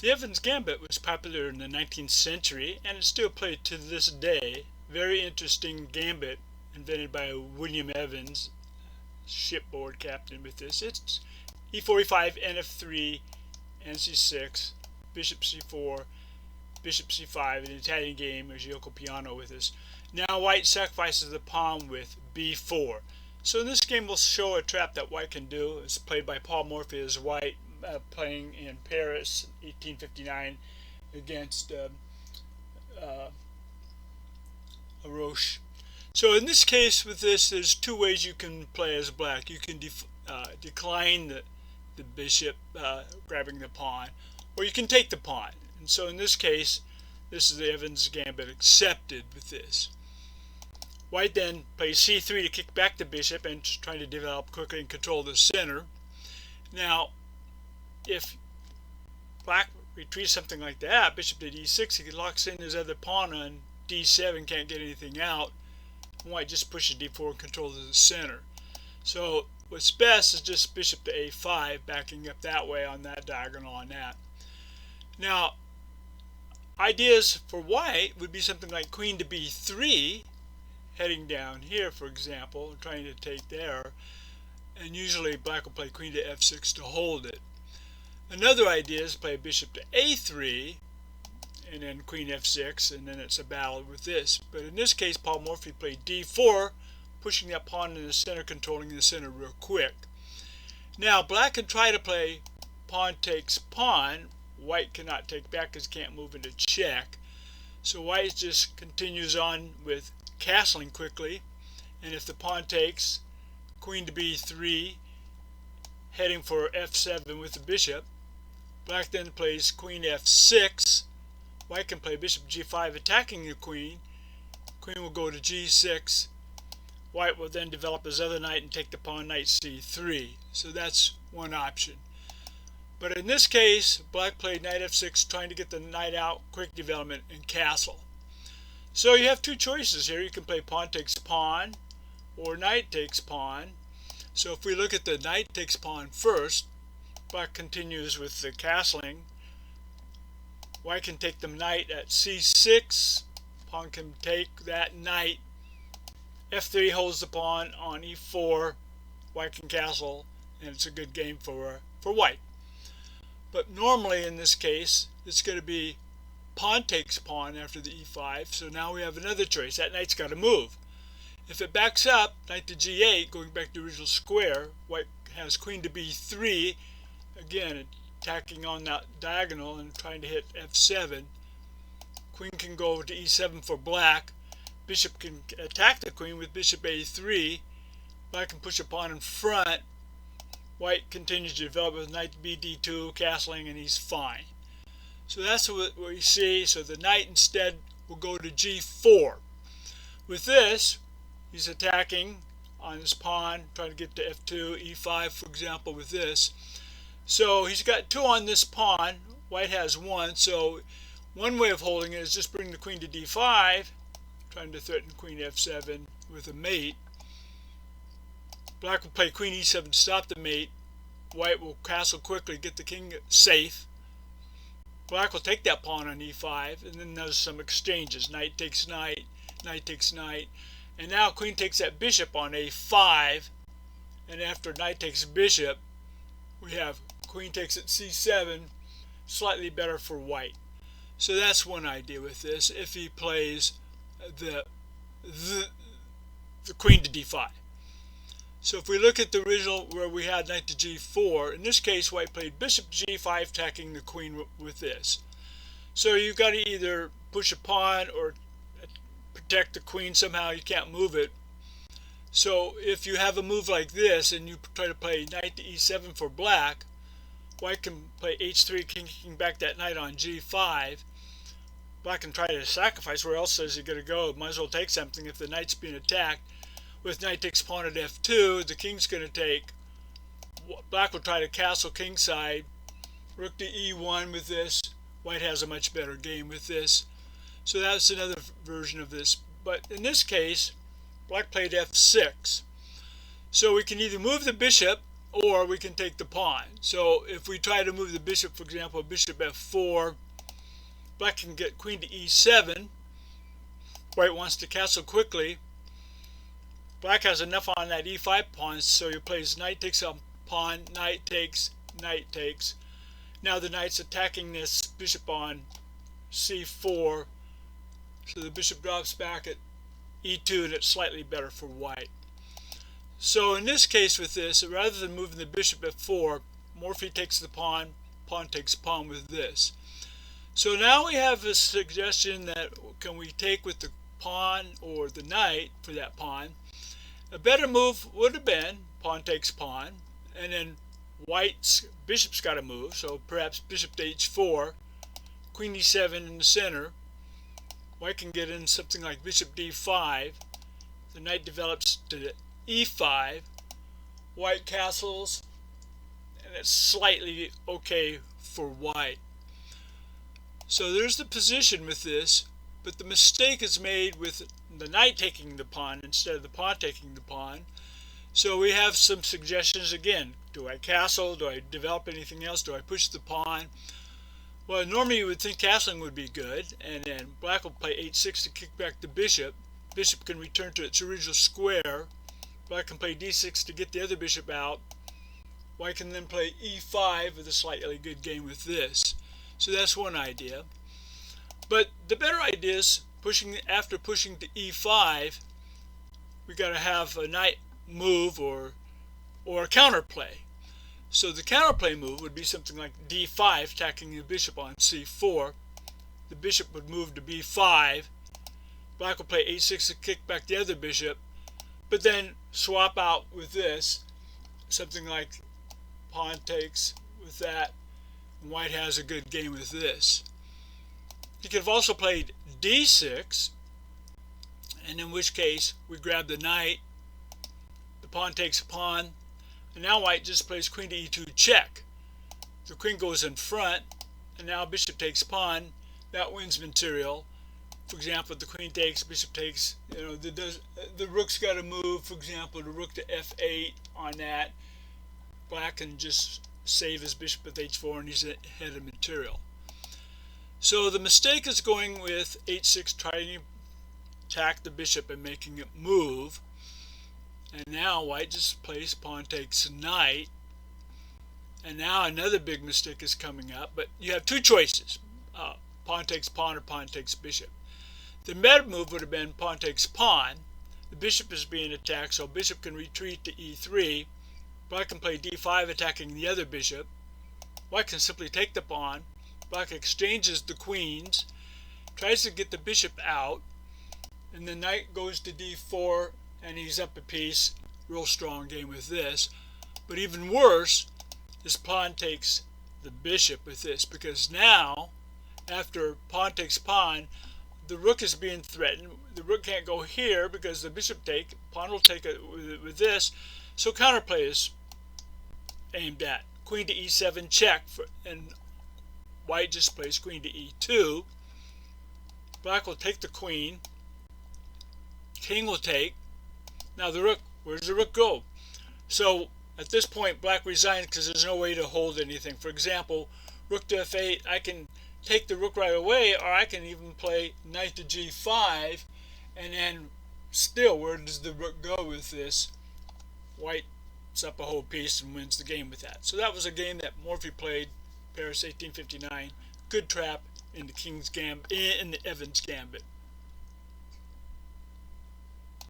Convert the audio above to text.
The Evans Gambit was popular in the 19th century and is still played to this day. Very interesting gambit invented by William Evans, shipboard captain with this. It's e4, e5, nf3, nc6, bishop c4, bishop c5, an Italian game or gioco piano with this. Now white sacrifices the pawn with b4. So in this game we'll show a trap that white can do. It's played by Paul Morphy as white, playing in Paris 1859 against Roche. So in this case with this, there's two ways you can play as black. You can decline the bishop grabbing the pawn, or you can take the pawn. And so in this case, this is the Evans Gambit accepted with this. White then plays c3 to kick back the bishop and trying to develop quickly and control the center. Now, if black retreats something like that, bishop to d6, he locks in his other pawn on d7, can't get anything out. White just pushes d4 and controls the center. So what's best is just bishop to a5, backing up that way on that diagonal on that. Now, ideas for white would be something like queen to b3, heading down here, for example, trying to take there, and usually black will play queen to f6 to hold it. Another idea is play bishop to a3, and then queen f6, and then it's a battle with this. But in this case, Paul Morphy played d4, pushing that pawn in the center, controlling the center real quick. Now, black can try to play pawn takes pawn. White cannot take back because he can't move into check. So white just continues on with castling quickly, and if the pawn takes, queen to b3, heading for f7 with the bishop. Black then plays queen f6. White can play bishop g5, attacking the queen. Queen will go to g6. White will then develop his other knight and take the pawn, knight c3. So that's one option. But in this case, black played knight f6, trying to get the knight out, quick development, and castle. So you have two choices here. You can play pawn takes pawn or knight takes pawn. So if we look at the knight takes pawn first, black continues with the castling. White can take the knight at c6. Pawn can take that knight. f3 holds the pawn on e4. White can castle, and it's a good game for white. But normally in this case, it's going to be pawn takes pawn after the e5, so now we have another choice. That knight's got to move. If it backs up, knight to g8, going back to the original square, white has queen to b3, again attacking on that diagonal and trying to hit f7. Queen can go to e7 for black. Bishop can attack the queen with bishop a3. Black can push a pawn in front. White continues to develop with knight to bd2, castling, and he's fine. So that's what we see. So the knight instead will go to g4. With this, he's attacking on his pawn, trying to get to f2, e5, for example, with this. So he's got two on this pawn. White has one. So one way of holding it is just bring the queen to d5, trying to threaten queen f7 with a mate. Black will play queen e7 to stop the mate. White will castle quickly, get the king safe. Black will take that pawn on e5, and then there's some exchanges. Knight takes knight, knight takes knight, and now queen takes that bishop on a5, and after knight takes bishop, we have queen takes at c7, slightly better for white. So that's one idea with this, if he plays the queen to d5. So if we look at the original where we had knight to g4, in this case white played bishop to g5, attacking the queen with this. So you've got to either push a pawn or protect the queen somehow. You can't move it. So if you have a move like this and you try to play knight to e7 for black, white can play h3, kicking back that knight on g5. Black can try to sacrifice. Where else is he going to go? Might as well take something if the knight's being attacked. With knight takes pawn at f2, the king's going to take. Black will try to castle kingside. Rook to e1 with this. White has a much better game with this. So that's another version of this. But in this case, black played f6. So we can either move the bishop or we can take the pawn. So if we try to move the bishop, for example, bishop f4, black can get queen to e7. White wants to castle quickly. Black has enough on that e5 pawn, so he plays knight takes a pawn, knight takes, knight takes. Now the knight's attacking this bishop on c4, so the bishop drops back at e2, and it's slightly better for white. So in this case with this, rather than moving the bishop f4, Morphy takes the pawn, pawn takes pawn with this. So now we have a suggestion that can we take with the pawn or the knight for that pawn. A better move would have been pawn takes pawn, and then white's bishop's got to move, so perhaps bishop to h4, queen e7 in the center. White can get in something like bishop d5. The knight develops to e5. White castles, and it's slightly okay for white. So there's the position with this, but the mistake is made with the knight taking the pawn instead of the pawn taking the pawn. So we have some suggestions again. Do I castle? Do I develop anything else? Do I push the pawn? Well, normally you would think castling would be good, and then black will play h6 to kick back the bishop. Bishop can return to its original square. Black can play d6 to get the other bishop out. White can then play e5 with a slightly good game with this. So that's one idea. But the better idea is after pushing to e5, we got to have a knight move or a counterplay. So the counterplay move would be something like d5, attacking the bishop on c4. The bishop would move to b5. Black will play h6 to kick back the other bishop, but then swap out with this, something like pawn takes with that, and white has a good game with this. He could have also played d6, and in which case we grab the knight, the pawn takes a pawn, and now white just plays queen to e2 check. The queen goes in front, and now bishop takes pawn. That wins material. For example, the queen takes, bishop takes, the rook's got to move, for example, the rook to f8 on that. Black can just save his bishop with h4, and he's ahead of material. So the mistake is going with h6, trying to attack the bishop and making it move. And now white just plays pawn takes knight. And now another big mistake is coming up, but you have two choices. Pawn takes pawn or pawn takes bishop. The better move would have been pawn takes pawn. The bishop is being attacked, so bishop can retreat to e3. Black can play d5, attacking the other bishop. White can simply take the pawn. Black exchanges the queens, tries to get the bishop out, and the knight goes to d4, and he's up a piece. Real strong game with this. But even worse, his pawn takes the bishop with this, because now, after pawn takes pawn, the rook is being threatened. The rook can't go here because the bishop pawn will take it with this. So counterplay is aimed at. Queen to e7 check, and white just plays queen to e2. Black will take the queen. King will take. Now the rook, where does the rook go? So at this point, black resigns because there's no way to hold anything. For example, rook to f8, I can take the rook right away, or I can even play knight to g5, and then still, where does the rook go with this? White's up a whole piece and wins the game with that. So that was a game that Morphy played, Paris 1859. Good trap in the King's Gambit, in the Evans Gambit.